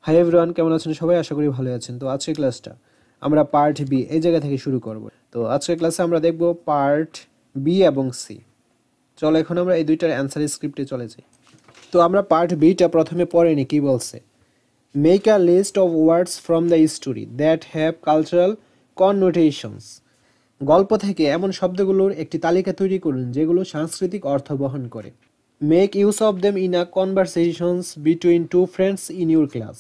Hi everyone, কেমন আছেন সবাই? আশা করি ভালো আছেন। তো আজকের ক্লাসটা আমরা পার্ট বি এই জায়গা থেকে শুরু করব। তো আজকের ক্লাসে আমরা দেখব পার্ট বি এবং সি। চলো এখন আমরা এই দুইটার অ্যান্সার স্ক্রিপ্টে চলে যাই। তো আমরা পার্ট বিটা প্রথমে পড়ে নি, কি বলছে? Make a list of words from the story that have cultural connotations. গল্প থেকে এমন শব্দগুলোর একটি তালিকা তৈরি করুন যেগুলো সাংস্কৃতিক অর্থ বহন করে। Make use of them in a conversations between two friends in your class.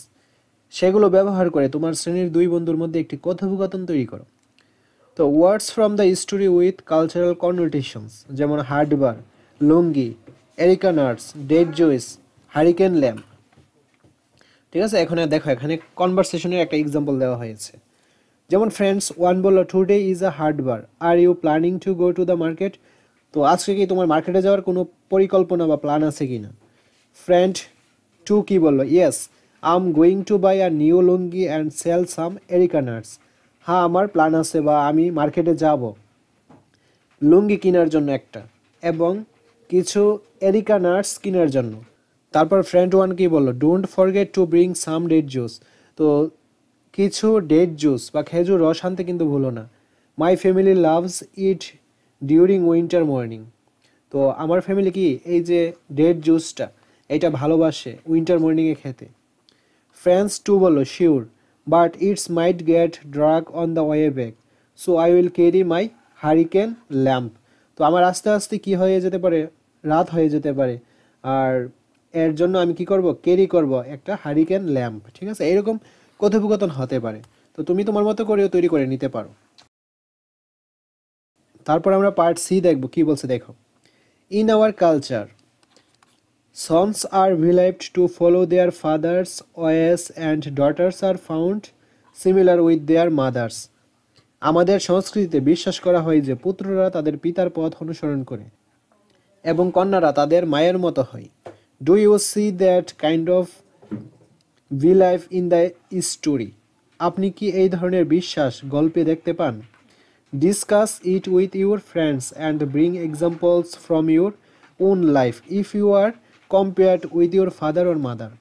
সেগুলো ব্যবহার করে তোমার শ্রেণীর দুই বন্ধুর মধ্যে একটি কথোপকথন তৈরি করো। তো words from the story with cultural connotations, যেমন haat bar, lungi, areca nuts, date juice, hurricane lamp. ঠিক আছে, এখানে দেখো, এখানে কনভারসেশনের একটা এক্সাম্পল দেওয়া হয়েছে। যেমন ফ্রেন্ডস ওয়ান বললো, টুডে ইজ আ হার্ডবার, আর you planning to go to the market? তো আজকে কি তোমার মার্কেটে যাওয়ার কোনো পরিকল্পনা বা প্ল্যান আছে কি না? ফ্রেন্ড টু কি বললো? Yes, I am going to buy a new lungi and sell some areca nuts. হ্যাঁ, আমার প্ল্যান আছে বা আমি মার্কেটে যাব লুঙ্গি কেনার জন্য একটা, এবং কিছু এরিকা নাটস কেনার জন্য। তারপর ফ্রেন্ড ওয়ান কি বললো? Don't forget to bring some date juice. তো কিছু ডেট জুস বা খেজুর রস আনতে কিন্তু ভুলো না। My family loves it during winter morning. তো আমার ফ্যামিলি কি এই যে ডেট জুসটা এটা ভালোবাসে উইন্টার মর্নিংয়ে খেতে। ফ্রেন্ডস টু বললো, sure, but it's might get drug on the way back, so I will carry my hurricane lamp. তো আমার আস্তে আস্তে কি হয়ে যেতে পারে, রাত হয়ে যেতে পারে, আর এর জন্য আমি কি করব, ক্যারি করব একটা হারিকেন ল্যাম্প। ঠিক আছে, এরকম কথোপকথন হতে পারে। তো তুমি তোমার মতো করেও তৈরি করে নিতে পারো। তারপর আমরা পার্ট সি দেখব, কি বলছে দেখো। In our culture sons are believed to follow their fathers' ways and daughters are found similar with their mothers. আমাদের সংস্কৃতিতে বিশ্বাস করা হয় যে পুত্ররা তাদের পিতার পথ অনুসরণ করে এবং কন্যারা তাদের মায়ের মতো হয়। Do you see that kind of belief in the story? আপনি কি এই ধরনের বিশ্বাস গল্পে দেখতে পান? Discuss it with your friends and bring examples from your own life if you are compared with your father or mother.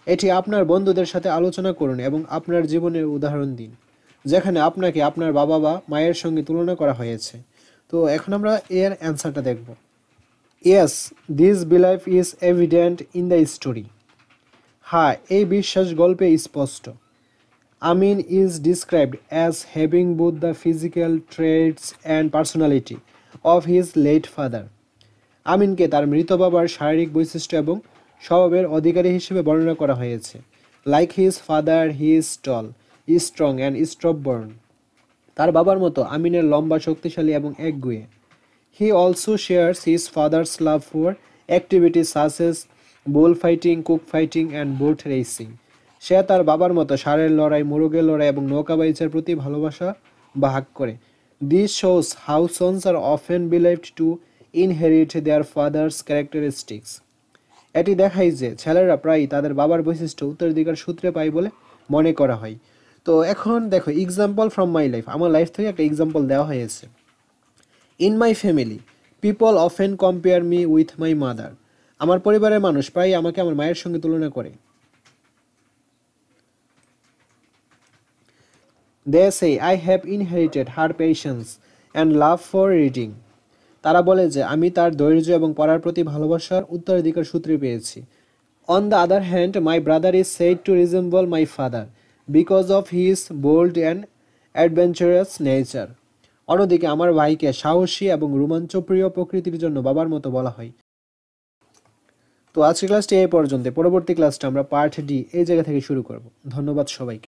এটি আপনার বন্ধুদের সাথে আলোচনা করুন এবং আপনার জীবনের উদাহরণ দিন যেখানে আপনাকে আপনার বাবা বা মায়ের সঙ্গে তুলনা করা হয়েছে। তো এখন আমরা এর অ্যান্সারটা দেখব। Yes, this belief is evident in the story. হ্যাঁ, এই বিশ্বাস গল্পে স্পষ্ট। Amin is described as having both the physical traits and personality of his late father. আমিনকে তার মৃত বাবার শারীরিক বৈশিষ্ট্য এবং স্বভাবের অধিকারী হিসেবে বর্ণনা করা হয়েছে। Like his father he is tall, strong and stubborn. তার বাবার মতো আমিনের লম্বা, শক্তিশালী এবং একগুঁয়ে। He also shares his father's love for activities such as bull fighting, cock fighting and boat racing. সে তার বাবার মতো ষাঁড়ের লড়াই, মোরগের লড়াই এবং নৌকাবাইচের প্রতি ভালোবাসা ভাগ করে। This shows how sons are often believed to inherit their fathers' characteristics. এটি দেখায় যে ছেলেরা প্রায়ই তাদের বাবার বৈশিষ্ট্য উত্তরাধিকার সূত্রে পায় বলে মনে করা হয়। তো এখন দেখো, এক্সাম্পল ফ্রম মাই লাইফ, আমার লাইফ থেকে একটা এক্সাম্পল দেওয়া হয়েছে। In my family people often compare me with my mother. আমার পরিবারের মানুষ প্রায়ই আমাকে আমার মায়ের সঙ্গে তুলনা করে। They say I have inherited her patience and love for reading. তারা বলে যে আমি তার ধৈর্য এবং পড়ার প্রতি ভালোবাসার উত্তরাধিকার সূত্রে পেয়েছি। On the other hand my brother is said to resemble my father because of his bold and adventurous nature. অন্যদিকে আমার ভাইকে সাহসী এবং রোমাঞ্চপ্রিয় প্রকৃতির জন্য বাবার মতো বলা হয়। তো আজকের ক্লাসটি এই পর্যন্ত। পরবর্তী ক্লাসটা আমরা পার্ট ডি এই জায়গা থেকে শুরু করব। ধন্যবাদ সবাইকে।